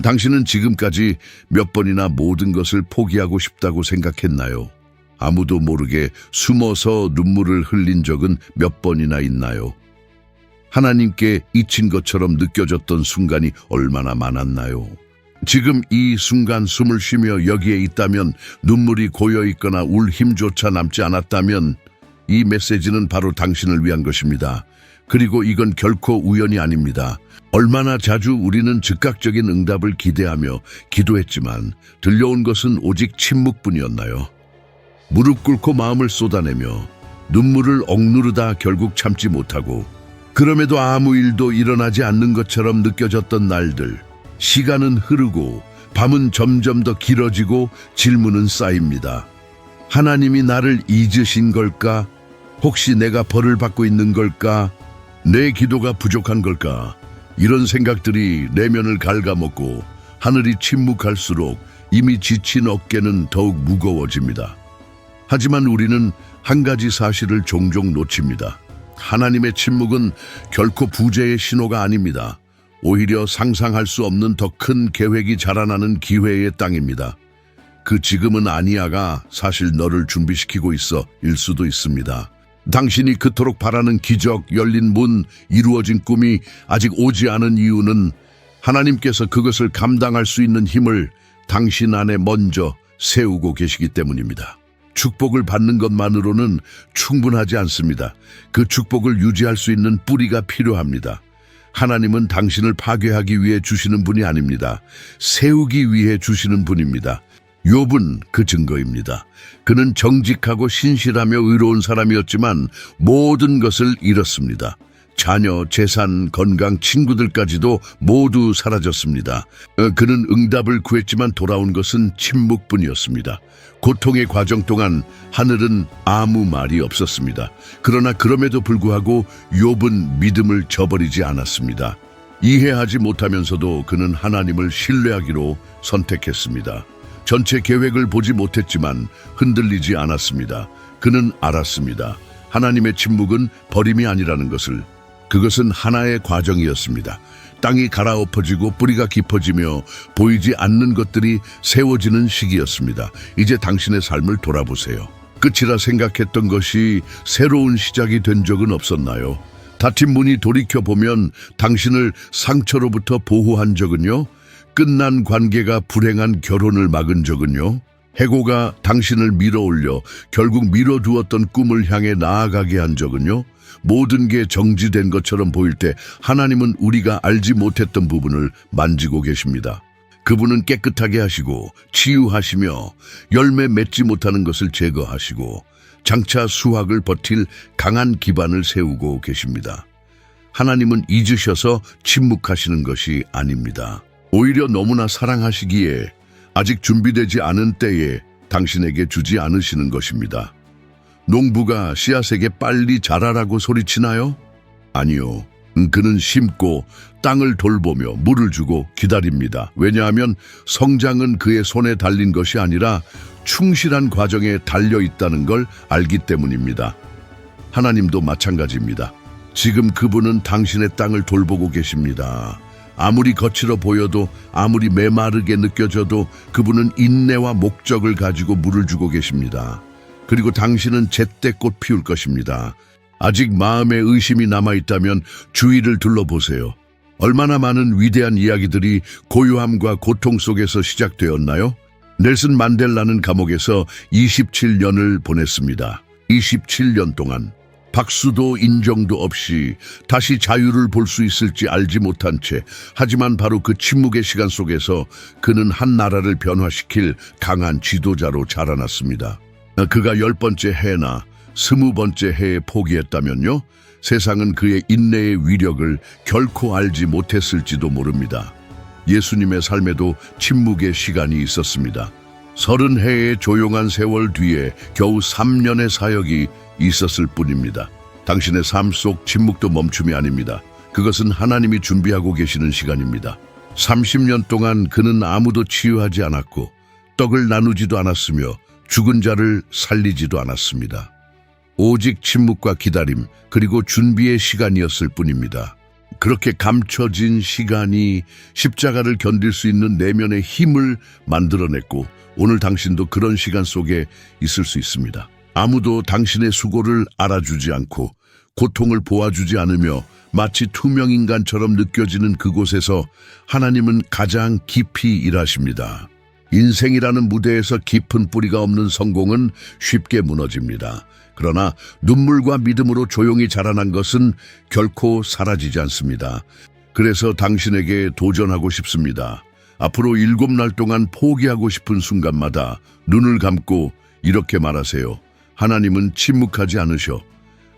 당신은 지금까지 몇 번이나 모든 것을 포기하고 싶다고 생각했나요? 아무도 모르게 숨어서 눈물을 흘린 적은 몇 번이나 있나요? 하나님께 잊힌 것처럼 느껴졌던 순간이 얼마나 많았나요? 지금 이 순간 숨을 쉬며 여기에 있다면, 눈물이 고여 있거나 울 힘조차 남지 않았다면 이 메시지는 바로 당신을 위한 것입니다. 그리고 이건 결코 우연이 아닙니다. 얼마나 자주 우리는 즉각적인 응답을 기대하며 기도했지만 들려온 것은 오직 침묵뿐이었나요? 무릎 꿇고 마음을 쏟아내며 눈물을 억누르다 결국 참지 못하고, 그럼에도 아무 일도 일어나지 않는 것처럼 느껴졌던 날들. 시간은 흐르고 밤은 점점 더 길어지고 질문은 쌓입니다. 하나님이 나를 잊으신 걸까? 혹시 내가 벌을 받고 있는 걸까? 내 기도가 부족한 걸까? 이런 생각들이 내면을 갉아먹고 하늘이 침묵할수록 이미 지친 어깨는 더욱 무거워집니다. 하지만 우리는 한 가지 사실을 종종 놓칩니다. 하나님의 침묵은 결코 부재의 신호가 아닙니다. 오히려 상상할 수 없는 더 큰 계획이 자라나는 기회의 땅입니다. 그 지금은 아니야가 사실 너를 준비시키고 있어 일 수도 있습니다. 당신이 그토록 바라는 기적, 열린 문, 이루어진 꿈이 아직 오지 않은 이유는 하나님께서 그것을 감당할 수 있는 힘을 당신 안에 먼저 세우고 계시기 때문입니다. 축복을 받는 것만으로는 충분하지 않습니다. 그 축복을 유지할 수 있는 뿌리가 필요합니다. 하나님은 당신을 파괴하기 위해 주시는 분이 아닙니다. 세우기 위해 주시는 분입니다. 욥은 그 증거입니다. 그는 정직하고 신실하며 의로운 사람이었지만 모든 것을 잃었습니다. 자녀, 재산, 건강, 친구들까지도 모두 사라졌습니다. 그는 응답을 구했지만 돌아온 것은 침묵뿐이었습니다. 고통의 과정 동안 하늘은 아무 말이 없었습니다. 그러나 그럼에도 불구하고 욥은 믿음을 저버리지 않았습니다. 이해하지 못하면서도 그는 하나님을 신뢰하기로 선택했습니다. 전체 계획을 보지 못했지만 흔들리지 않았습니다. 그는 알았습니다. 하나님의 침묵은 버림이 아니라는 것을. 그것은 하나의 과정이었습니다. 땅이 갈아엎어지고 뿌리가 깊어지며 보이지 않는 것들이 세워지는 시기였습니다. 이제 당신의 삶을 돌아보세요. 끝이라 생각했던 것이 새로운 시작이 된 적은 없었나요? 닫힌 문이 돌이켜보면 당신을 상처로부터 보호한 적은요? 끝난 관계가 불행한 결혼을 막은 적은요? 해고가 당신을 밀어올려 결국 밀어두었던 꿈을 향해 나아가게 한 적은요? 모든 게 정지된 것처럼 보일 때 하나님은 우리가 알지 못했던 부분을 만지고 계십니다. 그분은 깨끗하게 하시고 치유하시며 열매 맺지 못하는 것을 제거하시고 장차 수확을 버틸 강한 기반을 세우고 계십니다. 하나님은 잊으셔서 침묵하시는 것이 아닙니다. 오히려 너무나 사랑하시기에 아직 준비되지 않은 때에 당신에게 주지 않으시는 것입니다. 농부가 씨앗에게 빨리 자라라고 소리치나요? 아니요. 그는 심고 땅을 돌보며 물을 주고 기다립니다. 왜냐하면 성장은 그의 손에 달린 것이 아니라 충실한 과정에 달려 있다는 걸 알기 때문입니다. 하나님도 마찬가지입니다. 지금 그분은 당신의 땅을 돌보고 계십니다. 아무리 거칠어 보여도, 아무리 메마르게 느껴져도 그분은 인내와 목적을 가지고 물을 주고 계십니다. 그리고 당신은 제때 꽃 피울 것입니다. 아직 마음에 의심이 남아있다면 주위를 둘러보세요. 얼마나 많은 위대한 이야기들이 고요함과 고통 속에서 시작되었나요? 넬슨 만델라는 감옥에서 27년을 보냈습니다. 27년 동안 박수도 인정도 없이 다시 자유를 볼 수 있을지 알지 못한 채, 하지만 바로 그 침묵의 시간 속에서 그는 한 나라를 변화시킬 강한 지도자로 자라났습니다. 그가 10번째 해나 20번째 해에 포기했다면요, 세상은 그의 인내의 위력을 결코 알지 못했을지도 모릅니다. 예수님의 삶에도 침묵의 시간이 있었습니다. 30해의 조용한 세월 뒤에 겨우 3년의 사역이 있었을 뿐입니다. 당신의 삶 속 침묵도 멈춤이 아닙니다. 그것은 하나님이 준비하고 계시는 시간입니다. 30년 동안 그는 아무도 치유하지 않았고 떡을 나누지도 않았으며 죽은 자를 살리지도 않았습니다. 오직 침묵과 기다림, 그리고 준비의 시간이었을 뿐입니다. 그렇게 감춰진 시간이 십자가를 견딜 수 있는 내면의 힘을 만들어냈고 오늘 당신도 그런 시간 속에 있을 수 있습니다. 아무도 당신의 수고를 알아주지 않고 고통을 보아주지 않으며 마치 투명인간처럼 느껴지는 그곳에서 하나님은 가장 깊이 일하십니다. 인생이라는 무대에서 깊은 뿌리가 없는 성공은 쉽게 무너집니다. 그러나 눈물과 믿음으로 조용히 자라난 것은 결코 사라지지 않습니다. 그래서 당신에게 도전하고 싶습니다. 앞으로 7날 동안 포기하고 싶은 순간마다 눈을 감고 이렇게 말하세요. 하나님은 침묵하지 않으셔.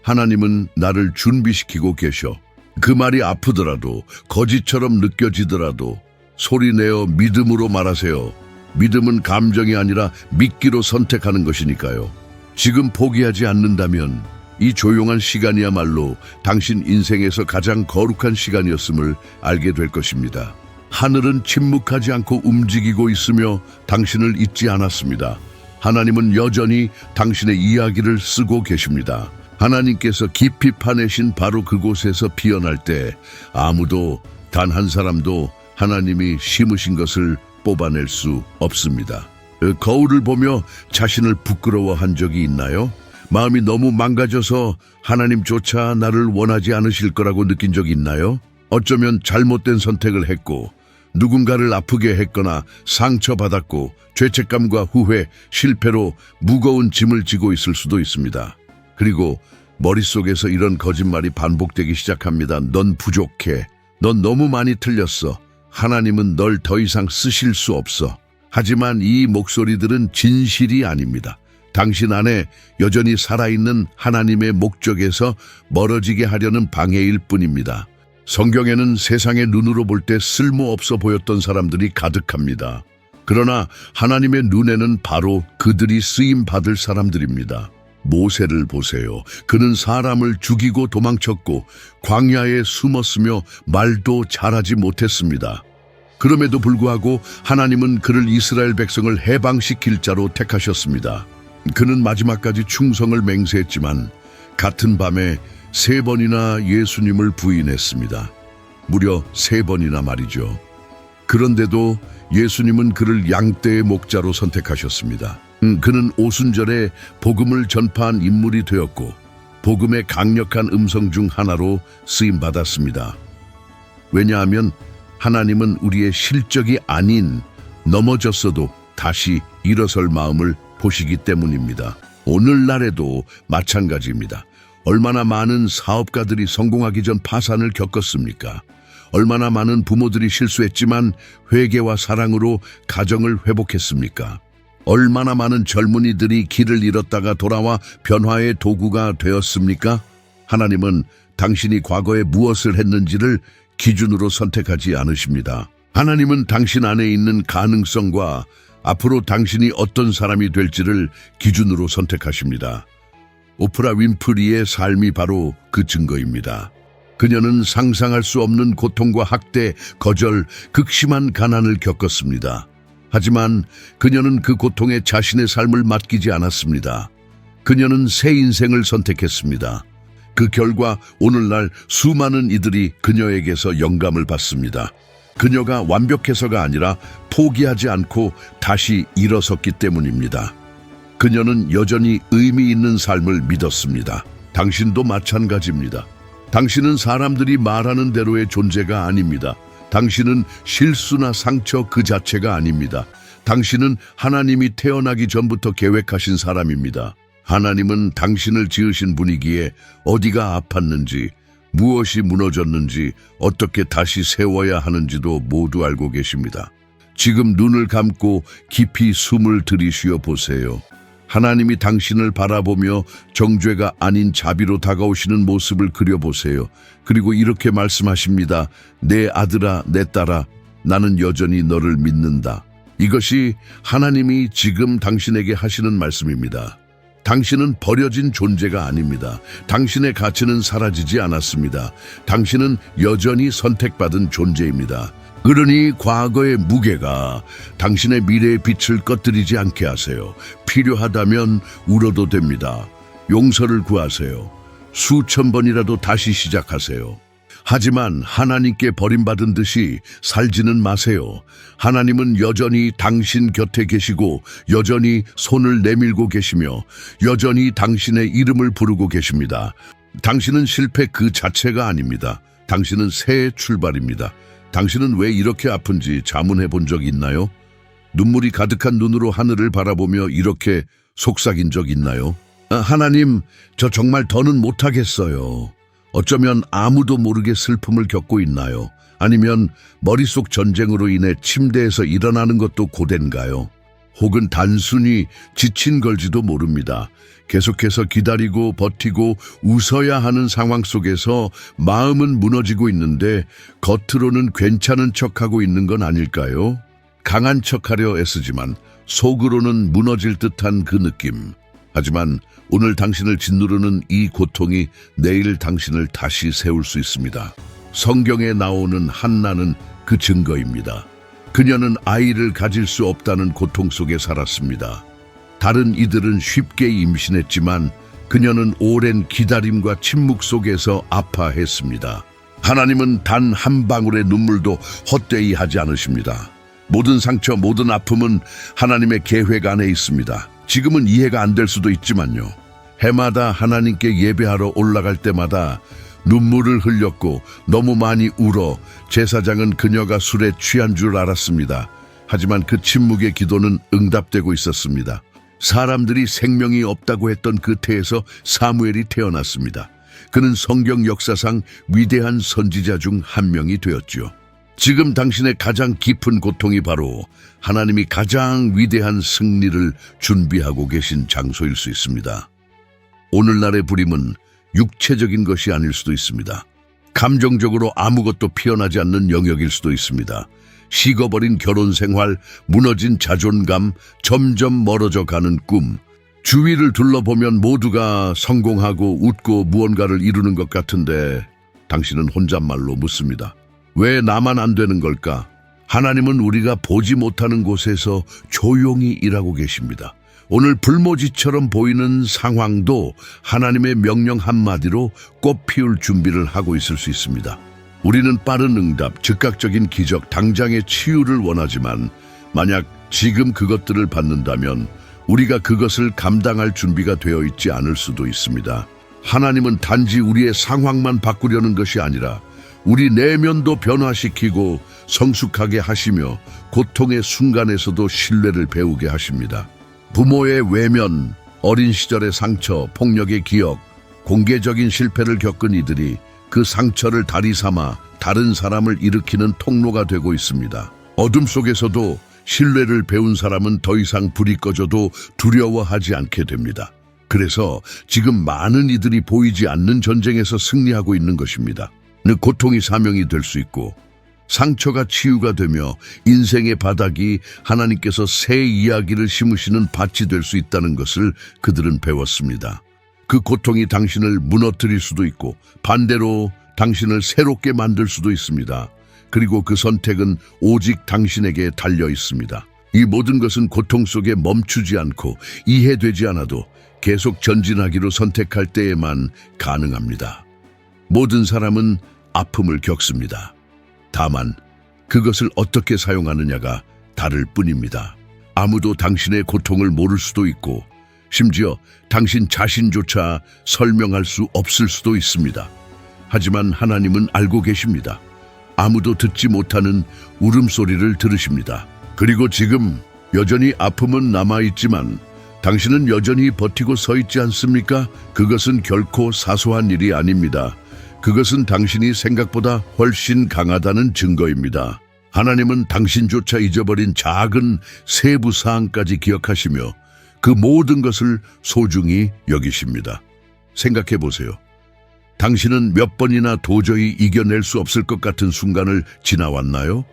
하나님은 나를 준비시키고 계셔. 그 말이 아프더라도 거짓처럼 느껴지더라도 소리내어 믿음으로 말하세요. 믿음은 감정이 아니라 믿기로 선택하는 것이니까요. 지금 포기하지 않는다면 이 조용한 시간이야말로 당신 인생에서 가장 거룩한 시간이었음을 알게 될 것입니다. 하늘은 침묵하지 않고 움직이고 있으며 당신을 잊지 않았습니다. 하나님은 여전히 당신의 이야기를 쓰고 계십니다. 하나님께서 깊이 파내신 바로 그곳에서 피어날 때 아무도 단 한 사람도 하나님이 심으신 것을 뽑아낼 수 없습니다. 거울을 보며 자신을 부끄러워한 적이 있나요? 마음이 너무 망가져서 하나님조차 나를 원하지 않으실 거라고 느낀 적이 있나요? 어쩌면 잘못된 선택을 했고 누군가를 아프게 했거나 상처받았고 죄책감과 후회, 실패로 무거운 짐을 지고 있을 수도 있습니다. 그리고 머릿속에서 이런 거짓말이 반복되기 시작합니다. 넌 부족해. 넌 너무 많이 틀렸어. 하나님은 널 더 이상 쓰실 수 없어. 하지만 이 목소리들은 진실이 아닙니다. 당신 안에 여전히 살아있는 하나님의 목적에서 멀어지게 하려는 방해일 뿐입니다. 성경에는 세상의 눈으로 볼 때 쓸모없어 보였던 사람들이 가득합니다. 그러나 하나님의 눈에는 바로 그들이 쓰임받을 사람들입니다. 모세를 보세요. 그는 사람을 죽이고 도망쳤고 광야에 숨었으며 말도 잘하지 못했습니다. 그럼에도 불구하고 하나님은 그를 이스라엘 백성을 해방시킬 자로 택하셨습니다. 그는 마지막까지 충성을 맹세했지만 같은 밤에 3번이나 예수님을 부인했습니다. 무려 3번이나 말이죠. 그런데도 예수님은 그를 양떼의 목자로 선택하셨습니다. 그는 오순절에 복음을 전파한 인물이 되었고 복음의 강력한 음성 중 하나로 쓰임받았습니다. 왜냐하면 하나님은 우리의 실적이 아닌 넘어졌어도 다시 일어설 마음을 보시기 때문입니다. 오늘날에도 마찬가지입니다. 얼마나 많은 사업가들이 성공하기 전 파산을 겪었습니까? 얼마나 많은 부모들이 실수했지만 회개와 사랑으로 가정을 회복했습니까? 얼마나 많은 젊은이들이 길을 잃었다가 돌아와 변화의 도구가 되었습니까? 하나님은 당신이 과거에 무엇을 했는지를 기준으로 선택하지 않으십니다. 하나님은 당신 안에 있는 가능성과 앞으로 당신이 어떤 사람이 될지를 기준으로 선택하십니다. 오프라 윈프리의 삶이 바로 그 증거입니다. 그녀는 상상할 수 없는 고통과 학대, 거절, 극심한 가난을 겪었습니다. 하지만 그녀는 그 고통에 자신의 삶을 맡기지 않았습니다. 그녀는 새 인생을 선택했습니다. 그 결과 오늘날 수많은 이들이 그녀에게서 영감을 받습니다. 그녀가 완벽해서가 아니라 포기하지 않고 다시 일어섰기 때문입니다. 그녀는 여전히 의미 있는 삶을 믿었습니다. 당신도 마찬가지입니다. 당신은 사람들이 말하는 대로의 존재가 아닙니다. 당신은 실수나 상처 그 자체가 아닙니다. 당신은 하나님이 태어나기 전부터 계획하신 사람입니다. 하나님은 당신을 지으신 분이기에 어디가 아팠는지, 무엇이 무너졌는지, 어떻게 다시 세워야 하는지도 모두 알고 계십니다. 지금 눈을 감고 깊이 숨을 들이쉬어 보세요. 하나님이 당신을 바라보며 정죄가 아닌 자비로 다가오시는 모습을 그려보세요. 그리고 이렇게 말씀하십니다. 내 아들아, 내 딸아, 나는 여전히 너를 믿는다. 이것이 하나님이 지금 당신에게 하시는 말씀입니다. 당신은 버려진 존재가 아닙니다. 당신의 가치는 사라지지 않았습니다. 당신은 여전히 선택받은 존재입니다. 그러니 과거의 무게가 당신의 미래의 빛을 꺼뜨리지 않게 하세요. 필요하다면 울어도 됩니다. 용서를 구하세요. 수천 번이라도 다시 시작하세요. 하지만 하나님께 버림받은 듯이 살지는 마세요. 하나님은 여전히 당신 곁에 계시고 여전히 손을 내밀고 계시며 여전히 당신의 이름을 부르고 계십니다. 당신은 실패 그 자체가 아닙니다. 당신은 새 출발입니다. 당신은 왜 이렇게 아픈지 자문해 본 적 있나요? 눈물이 가득한 눈으로 하늘을 바라보며 이렇게 속삭인 적 있나요? 하나님, 저 정말 더는 못하겠어요. 어쩌면 아무도 모르게 슬픔을 겪고 있나요? 아니면 머릿속 전쟁으로 인해 침대에서 일어나는 것도 고된가요? 혹은 단순히 지친 걸지도 모릅니다. 계속해서 기다리고 버티고 웃어야 하는 상황 속에서 마음은 무너지고 있는데 겉으로는 괜찮은 척하고 있는 건 아닐까요? 강한 척하려 애쓰지만 속으로는 무너질 듯한 그 느낌. 하지만 오늘 당신을 짓누르는 이 고통이 내일 당신을 다시 세울 수 있습니다. 성경에 나오는 한나는 그 증거입니다. 그녀는 아이를 가질 수 없다는 고통 속에 살았습니다. 다른 이들은 쉽게 임신했지만 그녀는 오랜 기다림과 침묵 속에서 아파했습니다. 하나님은 단 한 방울의 눈물도 헛되이 하지 않으십니다. 모든 상처, 모든 아픔은 하나님의 계획 안에 있습니다. 지금은 이해가 안 될 수도 있지만요. 해마다 하나님께 예배하러 올라갈 때마다 눈물을 흘렸고 너무 많이 울어 제사장은 그녀가 술에 취한 줄 알았습니다. 하지만 그 침묵의 기도는 응답되고 있었습니다. 사람들이 생명이 없다고 했던 그 태에서 사무엘이 태어났습니다. 그는 성경 역사상 위대한 선지자 중 한 명이 되었죠. 지금 당신의 가장 깊은 고통이 바로 하나님이 가장 위대한 승리를 준비하고 계신 장소일 수 있습니다. 오늘날의 불임은 육체적인 것이 아닐 수도 있습니다. 감정적으로 아무것도 피어나지 않는 영역일 수도 있습니다. 식어버린 결혼 생활, 무너진 자존감, 점점 멀어져 가는 꿈. 주위를 둘러보면 모두가 성공하고 웃고 무언가를 이루는 것 같은데 당신은 혼잣말로 묻습니다. 왜 나만 안 되는 걸까? 하나님은 우리가 보지 못하는 곳에서 조용히 일하고 계십니다. 오늘 불모지처럼 보이는 상황도 하나님의 명령 한마디로 꽃 피울 준비를 하고 있을 수 있습니다. 우리는 빠른 응답, 즉각적인 기적, 당장의 치유를 원하지만 만약 지금 그것들을 받는다면 우리가 그것을 감당할 준비가 되어 있지 않을 수도 있습니다. 하나님은 단지 우리의 상황만 바꾸려는 것이 아니라 우리 내면도 변화시키고 성숙하게 하시며 고통의 순간에서도 신뢰를 배우게 하십니다. 부모의 외면, 어린 시절의 상처, 폭력의 기억, 공개적인 실패를 겪은 이들이 그 상처를 다리 삼아 다른 사람을 일으키는 통로가 되고 있습니다. 어둠 속에서도 신뢰를 배운 사람은 더 이상 불이 꺼져도 두려워하지 않게 됩니다. 그래서 지금 많은 이들이 보이지 않는 전쟁에서 승리하고 있는 것입니다. 고통이 사명이 될 수 있고 상처가 치유가 되며 인생의 바닥이 하나님께서 새 이야기를 심으시는 밭이 될 수 있다는 것을 그들은 배웠습니다. 그 고통이 당신을 무너뜨릴 수도 있고 반대로 당신을 새롭게 만들 수도 있습니다. 그리고 그 선택은 오직 당신에게 달려 있습니다. 이 모든 것은 고통 속에 멈추지 않고 이해되지 않아도 계속 전진하기로 선택할 때에만 가능합니다. 모든 사람은 아픔을 겪습니다. 다만 그것을 어떻게 사용하느냐가 다를 뿐입니다. 아무도 당신의 고통을 모를 수도 있고 심지어 당신 자신조차 설명할 수 없을 수도 있습니다. 하지만 하나님은 알고 계십니다. 아무도 듣지 못하는 울음소리를 들으십니다. 그리고 지금 여전히 아픔은 남아있지만 당신은 여전히 버티고 서 있지 않습니까? 그것은 결코 사소한 일이 아닙니다. 그것은 당신이 생각보다 훨씬 강하다는 증거입니다. 하나님은 당신조차 잊어버린 작은 세부 사항까지 기억하시며 그 모든 것을 소중히 여기십니다. 생각해 보세요. 당신은 몇 번이나 도저히 이겨낼 수 없을 것 같은 순간을 지나왔나요?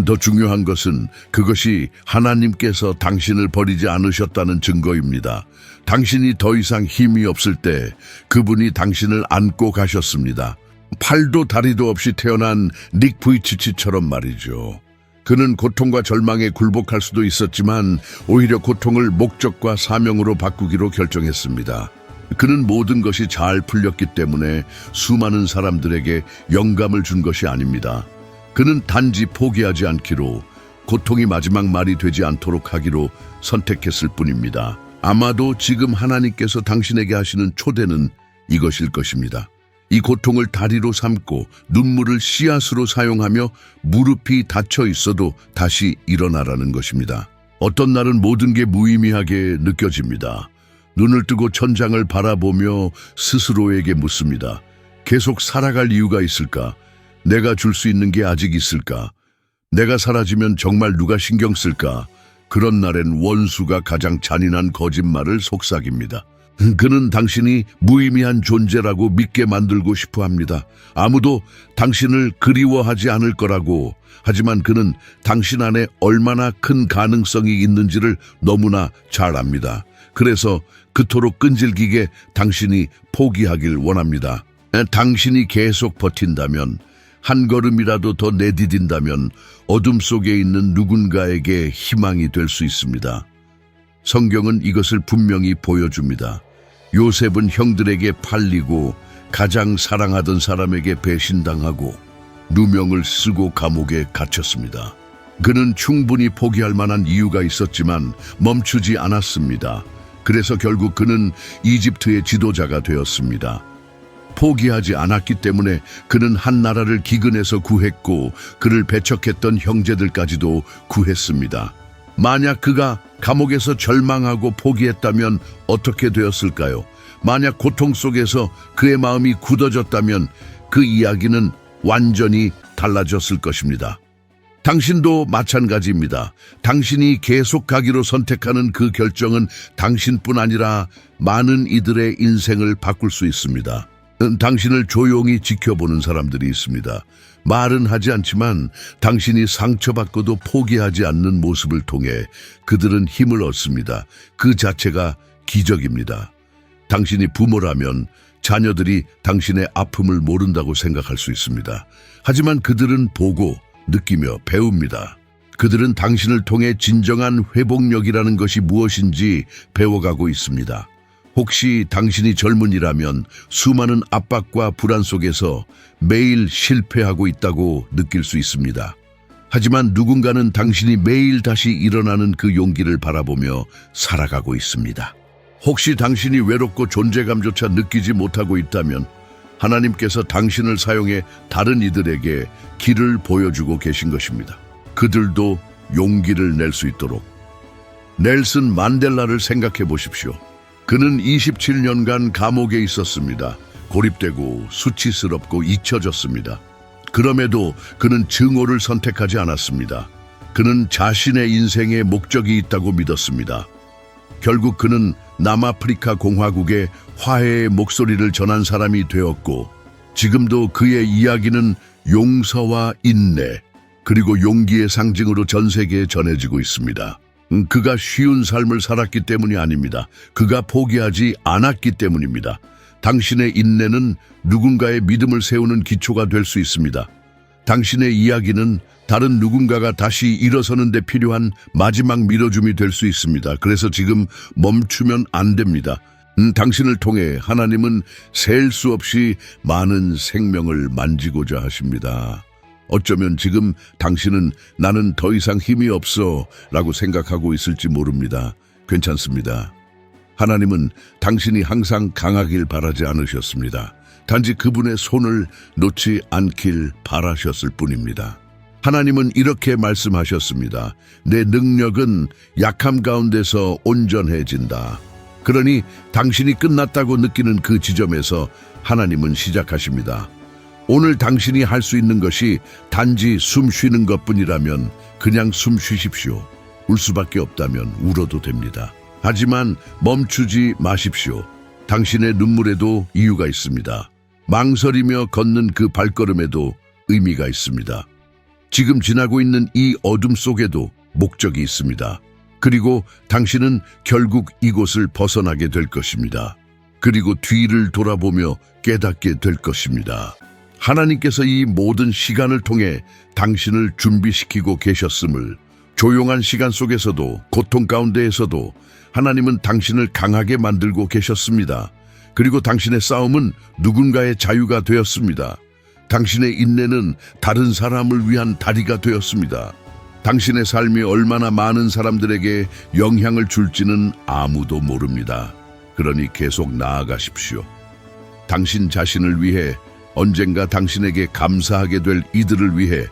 더 중요한 것은 그것이 하나님께서 당신을 버리지 않으셨다는 증거입니다. 당신이 더 이상 힘이 없을 때 그분이 당신을 안고 가셨습니다. 팔도 다리도 없이 태어난 닉 부이치치처럼 말이죠. 그는 고통과 절망에 굴복할 수도 있었지만 오히려 고통을 목적과 사명으로 바꾸기로 결정했습니다. 그는 모든 것이 잘 풀렸기 때문에 수많은 사람들에게 영감을 준 것이 아닙니다. 그는 단지 포기하지 않기로, 고통이 마지막 말이 되지 않도록 하기로 선택했을 뿐입니다. 아마도 지금 하나님께서 당신에게 하시는 초대는 이것일 것입니다. 이 고통을 다리로 삼고 눈물을 씨앗으로 사용하며 무릎이 닫혀 있어도 다시 일어나라는 것입니다. 어떤 날은 모든 게 무의미하게 느껴집니다. 눈을 뜨고 천장을 바라보며 스스로에게 묻습니다. 계속 살아갈 이유가 있을까? 내가 줄 수 있는 게 아직 있을까? 내가 사라지면 정말 누가 신경 쓸까? 그런 날엔 원수가 가장 잔인한 거짓말을 속삭입니다. 그는 당신이 무의미한 존재라고 믿게 만들고 싶어 합니다. 아무도 당신을 그리워하지 않을 거라고. 하지만 그는 당신 안에 얼마나 큰 가능성이 있는지를 너무나 잘 압니다. 그래서 그토록 끈질기게 당신이 포기하길 원합니다. 당신이 계속 버틴다면, 한 걸음이라도 더 내디딘다면 어둠 속에 있는 누군가에게 희망이 될 수 있습니다. 성경은 이것을 분명히 보여줍니다. 요셉은 형들에게 팔리고 가장 사랑하던 사람에게 배신당하고 누명을 쓰고 감옥에 갇혔습니다. 그는 충분히 포기할 만한 이유가 있었지만 멈추지 않았습니다. 그래서 결국 그는 이집트의 지도자가 되었습니다. 포기하지 않았기 때문에 그는 한 나라를 기근에서 구했고 그를 배척했던 형제들까지도 구했습니다. 만약 그가 감옥에서 절망하고 포기했다면 어떻게 되었을까요? 만약 고통 속에서 그의 마음이 굳어졌다면 그 이야기는 완전히 달라졌을 것입니다. 당신도 마찬가지입니다. 당신이 계속 가기로 선택하는 그 결정은 당신뿐 아니라 많은 이들의 인생을 바꿀 수 있습니다. 당신을 조용히 지켜보는 사람들이 있습니다. 말은 하지 않지만 당신이 상처받고도 포기하지 않는 모습을 통해 그들은 힘을 얻습니다. 그 자체가 기적입니다. 당신이 부모라면 자녀들이 당신의 아픔을 모른다고 생각할 수 있습니다. 하지만 그들은 보고 느끼며 배웁니다. 그들은 당신을 통해 진정한 회복력이라는 것이 무엇인지 배워가고 있습니다. 혹시 당신이 젊은이라면 수많은 압박과 불안 속에서 매일 실패하고 있다고 느낄 수 있습니다. 하지만 누군가는 당신이 매일 다시 일어나는 그 용기를 바라보며 살아가고 있습니다. 혹시 당신이 외롭고 존재감조차 느끼지 못하고 있다면 하나님께서 당신을 사용해 다른 이들에게 길을 보여주고 계신 것입니다. 그들도 용기를 낼 수 있도록. 넬슨 만델라를 생각해 보십시오. 그는 27년간 감옥에 있었습니다. 고립되고 수치스럽고 잊혀졌습니다. 그럼에도 그는 증오를 선택하지 않았습니다. 그는 자신의 인생에 목적이 있다고 믿었습니다. 결국 그는 남아프리카 공화국에 화해의 목소리를 전한 사람이 되었고, 지금도 그의 이야기는 용서와 인내, 그리고 용기의 상징으로 전 세계에 전해지고 있습니다. 그가 쉬운 삶을 살았기 때문이 아닙니다. 그가 포기하지 않았기 때문입니다. 당신의 인내는 누군가의 믿음을 세우는 기초가 될 수 있습니다. 당신의 이야기는 다른 누군가가 다시 일어서는 데 필요한 마지막 밀어줌이 될 수 있습니다. 그래서 지금 멈추면 안 됩니다. 당신을 통해 하나님은 셀 수 없이 많은 생명을 만지고자 하십니다. 어쩌면 지금 당신은 나는 더 이상 힘이 없어 라고 생각하고 있을지 모릅니다. 괜찮습니다. 하나님은 당신이 항상 강하길 바라지 않으셨습니다. 단지 그분의 손을 놓지 않길 바라셨을 뿐입니다. 하나님은 이렇게 말씀하셨습니다. 내 능력은 약함 가운데서 온전해진다. 그러니 당신이 끝났다고 느끼는 그 지점에서 하나님은 시작하십니다. 오늘 당신이 할 수 있는 것이 단지 숨 쉬는 것뿐이라면 그냥 숨 쉬십시오. 울 수밖에 없다면 울어도 됩니다. 하지만 멈추지 마십시오. 당신의 눈물에도 이유가 있습니다. 망설이며 걷는 그 발걸음에도 의미가 있습니다. 지금 지나고 있는 이 어둠 속에도 목적이 있습니다. 그리고 당신은 결국 이곳을 벗어나게 될 것입니다. 그리고 뒤를 돌아보며 깨닫게 될 것입니다. 하나님께서 이 모든 시간을 통해 당신을 준비시키고 계셨음을, 조용한 시간 속에서도 고통 가운데에서도 하나님은 당신을 강하게 만들고 계셨습니다. 그리고 당신의 싸움은 누군가의 자유가 되었습니다. 당신의 인내는 다른 사람을 위한 다리가 되었습니다. 당신의 삶이 얼마나 많은 사람들에게 영향을 줄지는 아무도 모릅니다. 그러니 계속 나아가십시오. 당신 자신을 위해, 언젠가 당신에게 감사하게 될 이들을 위해,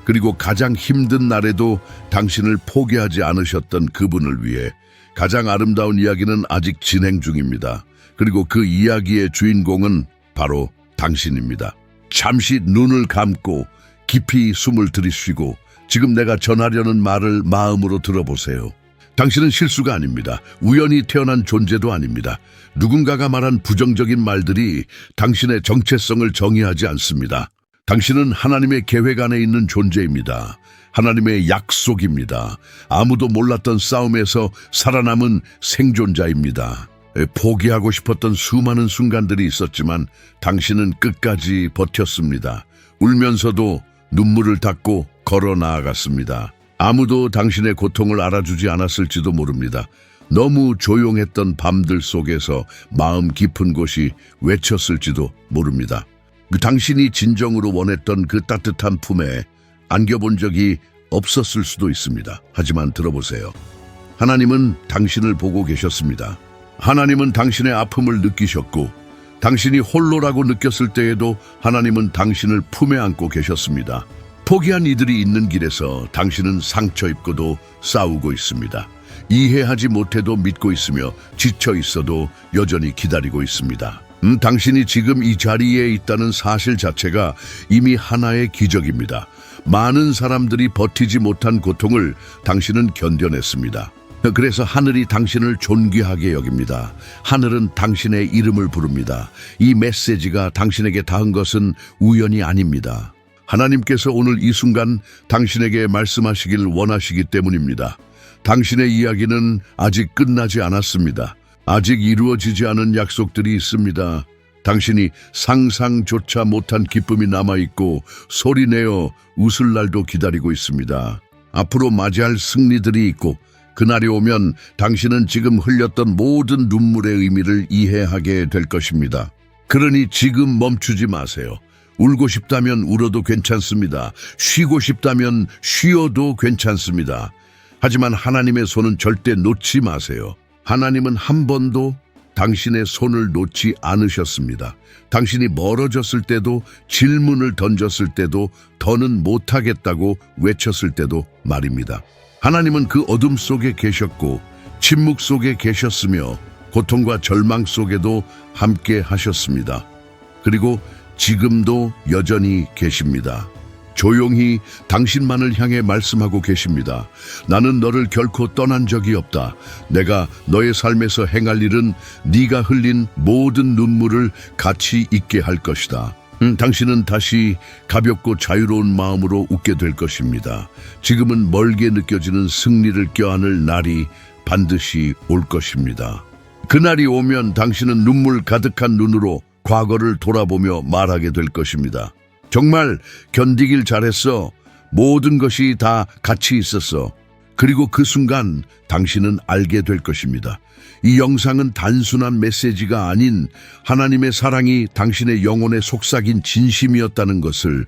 그리고 가장 힘든 날에도 당신을 포기하지 않으셨던 그분을 위해. 가장 아름다운 이야기는 아직 진행 중입니다. 그리고 그 이야기의 주인공은 바로 당신입니다. 잠시 눈을 감고 깊이 숨을 들이쉬고 지금 내가 전하려는 말을 마음으로 들어보세요. 당신은 실수가 아닙니다. 우연히 태어난 존재도 아닙니다. 누군가가 말한 부정적인 말들이 당신의 정체성을 정의하지 않습니다. 당신은 하나님의 계획 안에 있는 존재입니다. 하나님의 약속입니다. 아무도 몰랐던 싸움에서 살아남은 생존자입니다. 포기하고 싶었던 수많은 순간들이 있었지만 당신은 끝까지 버텼습니다. 울면서도 눈물을 닦고 걸어 나아갔습니다. 아무도 당신의 고통을 알아주지 않았을지도 모릅니다. 너무 조용했던 밤들 속에서 마음 깊은 곳이 외쳤을지도 모릅니다. 당신이 진정으로 원했던 그 따뜻한 품에 안겨본 적이 없었을 수도 있습니다. 하지만 들어보세요. 하나님은 당신을 보고 계셨습니다. 하나님은 당신의 아픔을 느끼셨고, 당신이 홀로라고 느꼈을 때에도 하나님은 당신을 품에 안고 계셨습니다. 포기한 이들이 있는 길에서 당신은 상처 입고도 싸우고 있습니다. 이해하지 못해도 믿고 있으며 지쳐 있어도 여전히 기다리고 있습니다. 당신이 지금 이 자리에 있다는 사실 자체가 이미 하나의 기적입니다. 많은 사람들이 버티지 못한 고통을 당신은 견뎌냈습니다. 그래서 하늘이 당신을 존귀하게 여깁니다. 하늘은 당신의 이름을 부릅니다. 이 메시지가 당신에게 닿은 것은 우연이 아닙니다. 하나님께서 오늘 이 순간 당신에게 말씀하시길 원하시기 때문입니다. 당신의 이야기는 아직 끝나지 않았습니다. 아직 이루어지지 않은 약속들이 있습니다. 당신이 상상조차 못한 기쁨이 남아있고 소리내어 웃을 날도 기다리고 있습니다. 앞으로 맞이할 승리들이 있고 그날이 오면 당신은 지금 흘렸던 모든 눈물의 의미를 이해하게 될 것입니다. 그러니 지금 멈추지 마세요. 울고 싶다면 울어도 괜찮습니다. 쉬고 싶다면 쉬어도 괜찮습니다. 하지만 하나님의 손은 절대 놓지 마세요. 하나님은 한 번도 당신의 손을 놓지 않으셨습니다. 당신이 멀어졌을 때도, 질문을 던졌을 때도, 더는 못하겠다고 외쳤을 때도 말입니다. 하나님은 그 어둠 속에 계셨고 침묵 속에 계셨으며 고통과 절망 속에도 함께 하셨습니다. 그리고 지금도 여전히 계십니다. 조용히 당신만을 향해 말씀하고 계십니다. 나는 너를 결코 떠난 적이 없다. 내가 너의 삶에서 행할 일은 네가 흘린 모든 눈물을 같이 잊게 할 것이다. 당신은 다시 가볍고 자유로운 마음으로 웃게 될 것입니다. 지금은 멀게 느껴지는 승리를 껴안을 날이 반드시 올 것입니다. 그날이 오면 당신은 눈물 가득한 눈으로 과거를 돌아보며 말하게 될 것입니다. 정말 견디길 잘했어. 모든 것이 다 같이 있었어. 그리고 그 순간 당신은 알게 될 것입니다. 이 영상은 단순한 메시지가 아닌 하나님의 사랑이 당신의 영혼에 속삭인 진심이었다는 것을